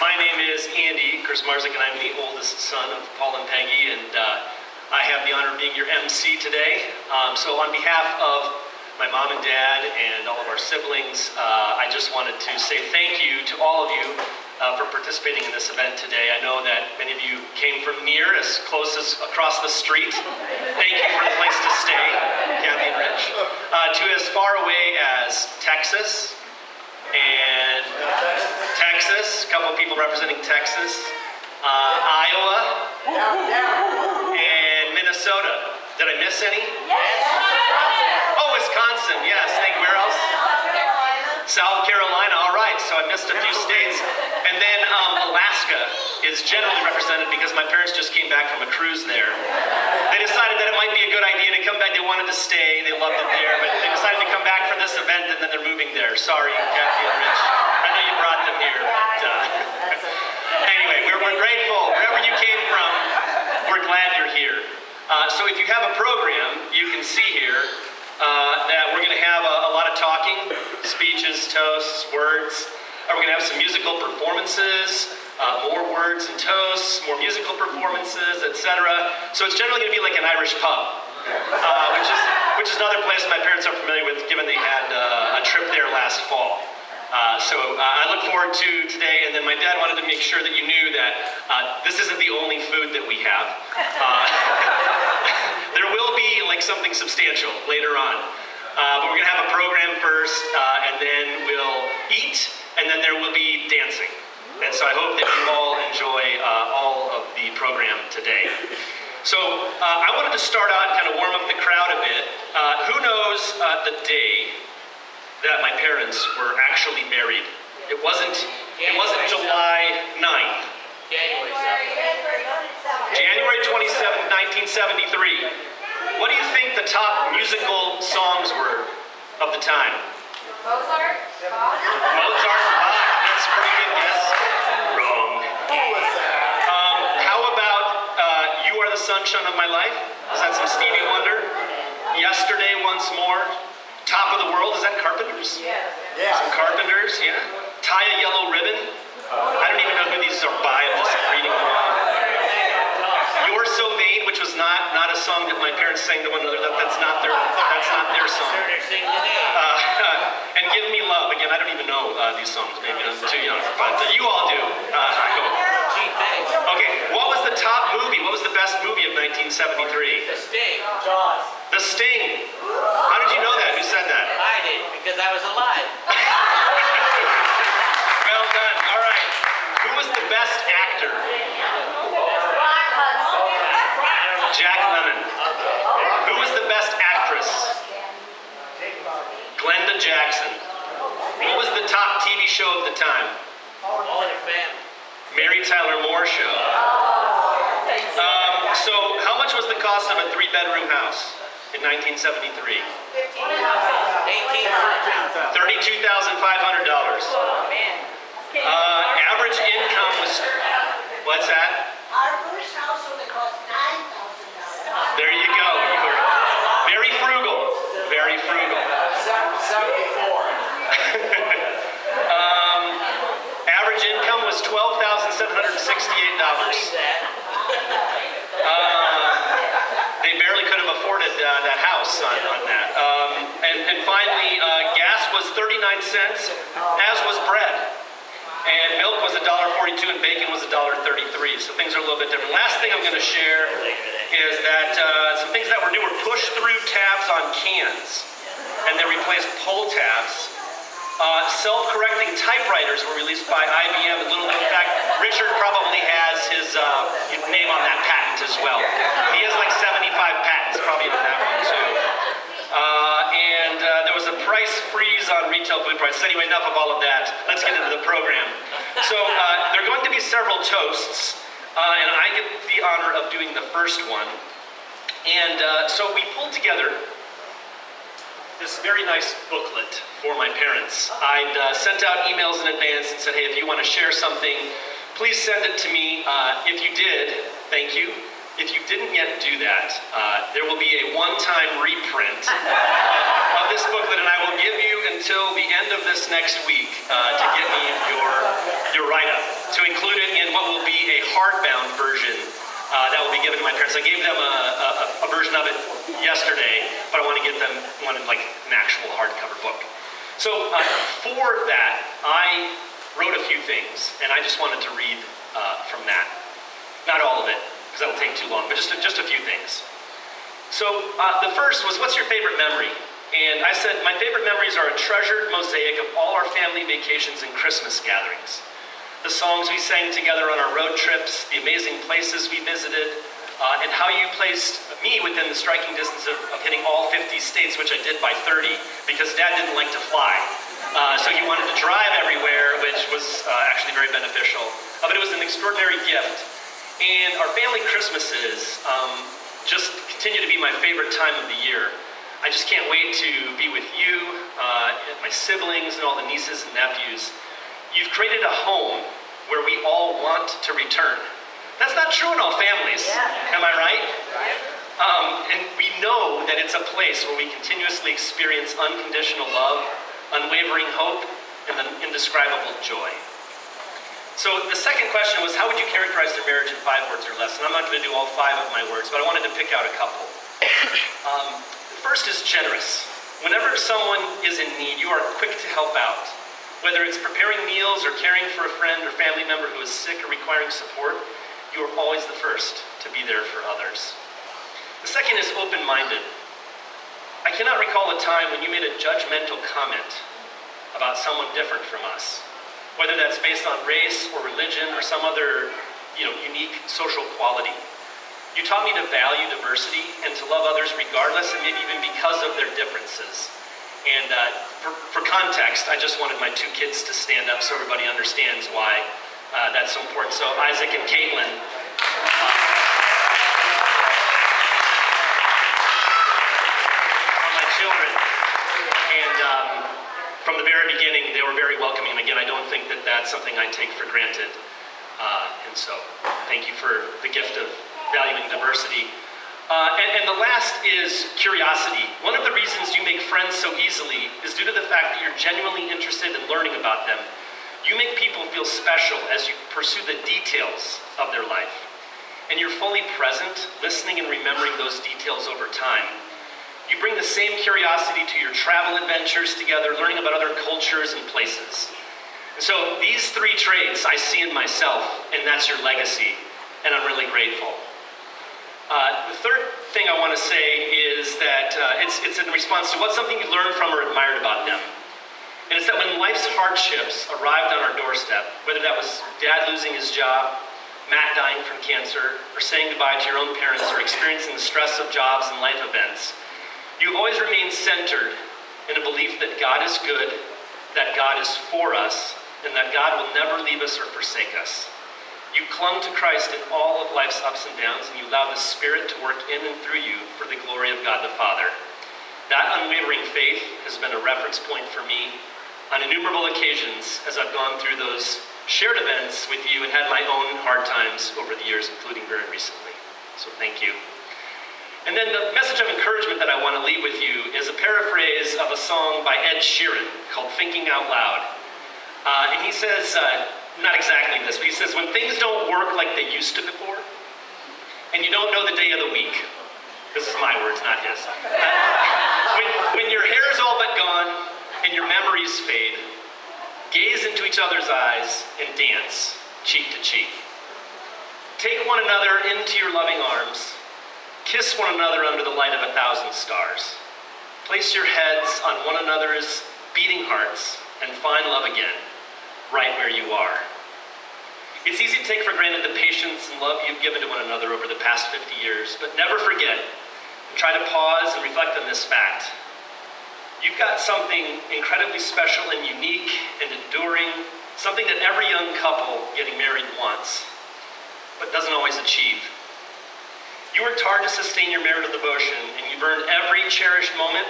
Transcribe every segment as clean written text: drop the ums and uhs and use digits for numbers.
My name is Andy Krzmarzick, and I'm the oldest son of Paul and Peggy, and I have the honor of being your MC today. So on behalf of my mom and dad and all of our siblings, I just wanted to say thank you to all of you for participating in this event today. I know that many of you came from near, as close as across the street. Thank you for the place to stay, Kathy and Rich. To as far away as Texas, and Texas, a couple of people representing Texas, Iowa, and Minnesota. Did I miss any? Yes. Oh, Wisconsin, yes. Thank you. Where else? South Carolina, all right. So I missed a few states. And then Alaska is generally represented because my parents just came back from a cruise there. They decided that it might be a good idea to come back. They wanted to stay. They loved it there. But they decided to come back for this event, and then they're moving there. Sorry, Kathy and Rich. I know you brought them here. But, anyway, we're grateful. Wherever you came from, we're glad you're here. So if you have a program, you can see here that we're going to have a lot of talking, speeches, toasts, words. We're going to have some musical performances, more words and toasts, more musical performances, etc. So it's generally going to be like an Irish pub, which is another place my parents are familiar with, given they had a trip there last fall. So I look forward to today, and then my dad wanted to make sure that you knew that this isn't the only food that we have. There will be like something substantial later on, but we're going to have a program first, and then we'll eat, and then there will be dancing. And so I hope that you all enjoy all of the program today. So I wanted to start out and kind of warm up the crowd a bit. Who knows the day that my parents were actually married? It wasn't July 9th. January 27th, 1973. What do you think the top musical songs were of the time? Mozart? Mozart, Bach. That's a pretty good guess. Wrong. How about You Are the Sunshine of My Life? Is that some Stevie Wonder? Yesterday Once More. Top of the World, is that Carpenters? Yeah. Some Carpenters, yeah. Tie a Yellow Ribbon. I don't even know who these are by, I'm just reading them off. You're So Vain, which was not a song that my parents sang to one another. That's not their song. And Give Me Love. Again, I don't even know these songs. Maybe I'm too young, but you all do. I hope. Okay, what was the top movie? What was the best movie of 1973? The Sting. The Sting. How did you know that? Who said that? I did, because I was alive. Well done. All right. Who was the best actor? Jack Lemmon. Who was the best actress? Glenda Jackson. What was the top TV show of the time? All in your family. Mary Tyler Moore Show. So how much was the cost of a 3-bedroom house in 1973? $32,500. Average income was, what's that? Our first house only cost $9,000. There you go. You were very frugal. Very frugal. 74. Average income was $12,768. They barely could have afforded that house on that. And finally, gas was 39 cents, as was bread. And milk was $1.42 and bacon was $1.33. So things are a little bit different. Last thing I'm going to share is that some things that were new were push-through tabs on cans, and they replaced pull tabs. Self-correcting typewriters were released by IBM. In fact, Richard probably has his name on that patent as well. He has like 75 patents, probably on that one too. And there was a price freeze on retail food prices. Anyway, enough of all of that. Let's get into the program. So there are going to be several toasts, and I get the honor of doing the first one. And so we pulled together this very nice booklet for my parents. I'd sent out emails in advance and said, hey, if you want to share something, please send it to me. If you did, thank you. If you didn't yet do that, there will be a one-time reprint of this booklet, and I will give you until the end of this next week to get me your write-up. to include it in what will be a hardbound version that will be given to my parents. I gave them a version of it yesterday, but I want to get them one in like an actual hardcover book. So for that, I wrote a few things, and I just wanted to read from that. Not all of it, because that'll take too long, but just a few things. So the first was, what's your favorite memory? And I said, my favorite memories are a treasured mosaic of all our family vacations and Christmas gatherings. The songs we sang together on our road trips, the amazing places we visited, and how you placed me within the striking distance of hitting all 50 states, which I did by 30, because Dad didn't like to fly. So he wanted to drive everywhere, which was actually very beneficial. But it was an extraordinary gift. And our family Christmases just continue to be my favorite time of the year. I just can't wait to be with you, my siblings, and all the nieces and nephews. You've created a home where we all want to return. That's not true in all families, am I right? And we know that it's a place where we continuously experience unconditional love, unwavering hope, and an indescribable joy. So the second question was, how would you characterize their marriage in 5 words or less? And I'm not going to do all 5 of my words, but I wanted to pick out a couple. First is generous. Whenever someone is in need, you are quick to help out. Whether it's preparing meals or caring for a friend or family member who is sick or requiring support, you are always the first to be there for others. The second is open-minded. I cannot recall a time when you made a judgmental comment about someone different from us, whether that's based on race or religion or some other, unique social quality. You taught me to value diversity and to love others regardless and maybe even because of their differences. And for context, I just wanted my 2 kids to stand up so everybody understands why that's so important. So Isaac and Caitlin. My children. And from the very beginning, they were very welcoming. And again, I don't think that that's something I take for granted. And so thank you for the gift of valuing diversity. And the last is curiosity. One of the reasons you make friends so easily is due to the fact that you're genuinely interested in learning about them. You make people feel special as you pursue the details of their life. And you're fully present, listening and remembering those details over time. You bring the same curiosity to your travel adventures together, learning about other cultures and places. And so these 3 traits I see in myself, and that's your legacy, and I'm really grateful. The third thing I want to say is that it's in response to what's something you learned from or admired about them. And it's that when life's hardships arrived on our doorstep, whether that was Dad losing his job, Matt dying from cancer, or saying goodbye to your own parents, or experiencing the stress of jobs and life events, you've always remained centered in a belief that God is good, that God is for us, and that God will never leave us or forsake us. You clung to Christ in all of life's ups and downs, and you allowed the Spirit to work in and through you for the glory of God the Father. That unwavering faith has been a reference point for me on innumerable occasions as I've gone through those shared events with you and had my own hard times over the years, including very recently. So thank you. And then the message of encouragement that I want to leave with you is a paraphrase of a song by Ed Sheeran called Thinking Out Loud. And he says, not exactly this, but he says, when things don't work like they used to before, and you don't know the day of the week, this is my words, not his. When your hair's all but gone and your memories fade, gaze into each other's eyes and dance cheek to cheek. Take one another into your loving arms. Kiss one another under the light of 1,000 stars. Place your heads on one another's beating hearts and find love again, right where you are. It's easy to take for granted the patience and love you've given to one another over the past 50 years, but never forget and try to pause and reflect on this fact. You've got something incredibly special and unique and enduring, something that every young couple getting married wants, but doesn't always achieve. You worked hard to sustain your marital devotion, and you've earned every cherished moment,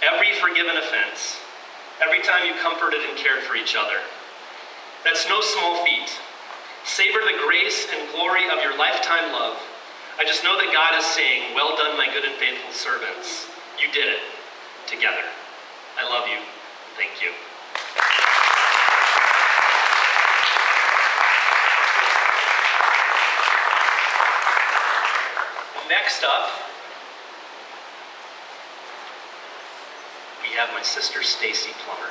every forgiven offense, every time you comforted and cared for each other. That's no small feat. Savor the grace and glory of your lifetime love. I just know that God is saying, well done, my good and faithful servants. You did it together. I love you. Thank you. Next up, we have my sister Stacy Plummer.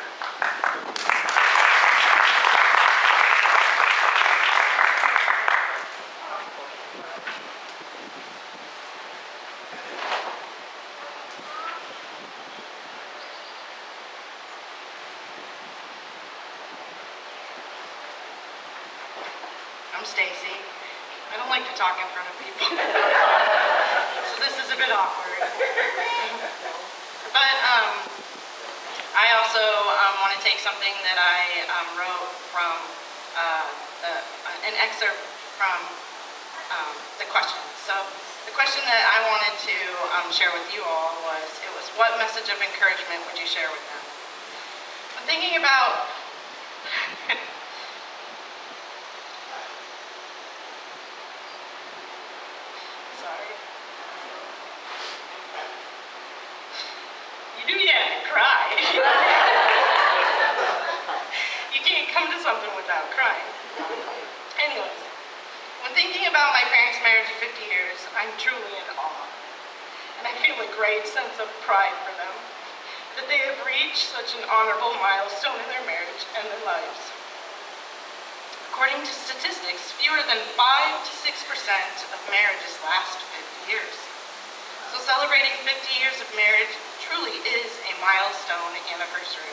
I'm Stacy. I don't like to talk in front of people. So this is a bit awkward. But I also want to take something that I wrote from an excerpt from the question. So the question that I wanted to share with you all was, what message of encouragement would you share with them? I'm thinking about sorry. You do have to cry. You can't come to something without crying. Anyways, when thinking about my parents' marriage of 50 years, I'm truly in awe. And I feel a great sense of pride for them, that they have reached such an honorable milestone in their marriage and their lives. According to statistics, fewer than 5 to 6% of marriages last 50 years. So celebrating 50 years of marriage truly is a milestone anniversary.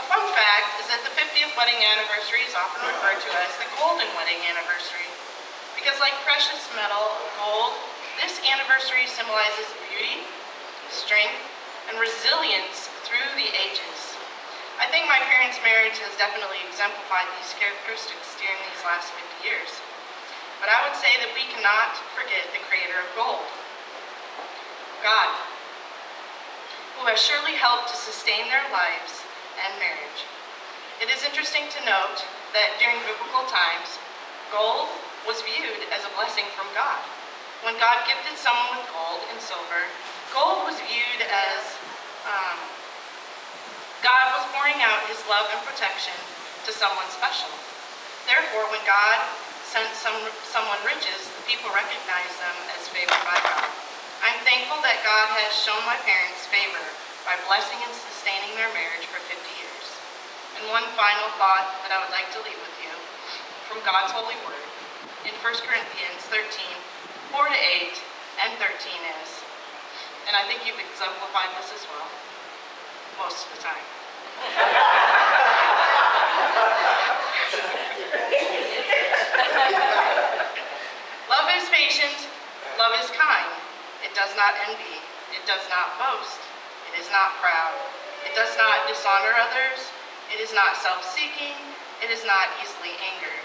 A fun fact is that the 50th wedding anniversary is often referred to as the golden wedding anniversary, because like precious metal, gold, this anniversary symbolizes beauty, strength, and resilience through the ages. I think my parents' marriage has definitely exemplified these characteristics during these last 50 years. But I would say that we cannot forget the creator of gold, God, who has surely helped to sustain their lives and marriage. It is interesting to note that during biblical times, gold was viewed as a blessing from God. When God gifted someone with gold and silver, gold was viewed as God was pouring out his love and protection to someone special. Therefore, when God sent someone riches, the people recognized them as favored by God. I'm thankful that God has shown my parents favor by blessing and sustaining their marriage for 50 years. And one final thought that I would like to leave with you from God's holy word in 1 Corinthians 13, 4 to 8, and 13 is, and I think you've exemplified this as well, most of the time. Love is patient, love is kind. It does not envy, it does not boast, it is not proud, it does not dishonor others, it is not self-seeking, it is not easily angered.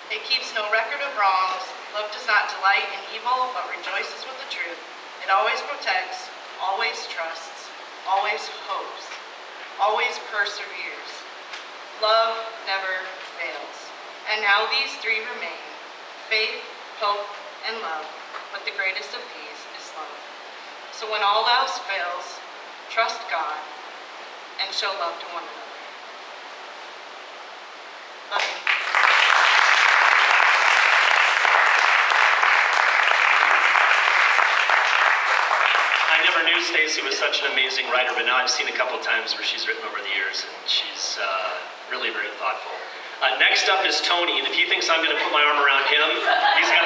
It keeps no record of wrongs. Love does not delight in evil, but rejoices with the truth. It always protects, always trusts, always hopes, always perseveres. Love never fails. And now these three remain: faith, hope, and love. But the greatest of these is love. So when all else fails, trust God and show love to one another. Love you. I never knew Stacy was such an amazing writer, but now I've seen a couple times where she's written over the years, and she's really very thoughtful. Next up is Tony, and if he thinks I'm going to put my arm around him, he's got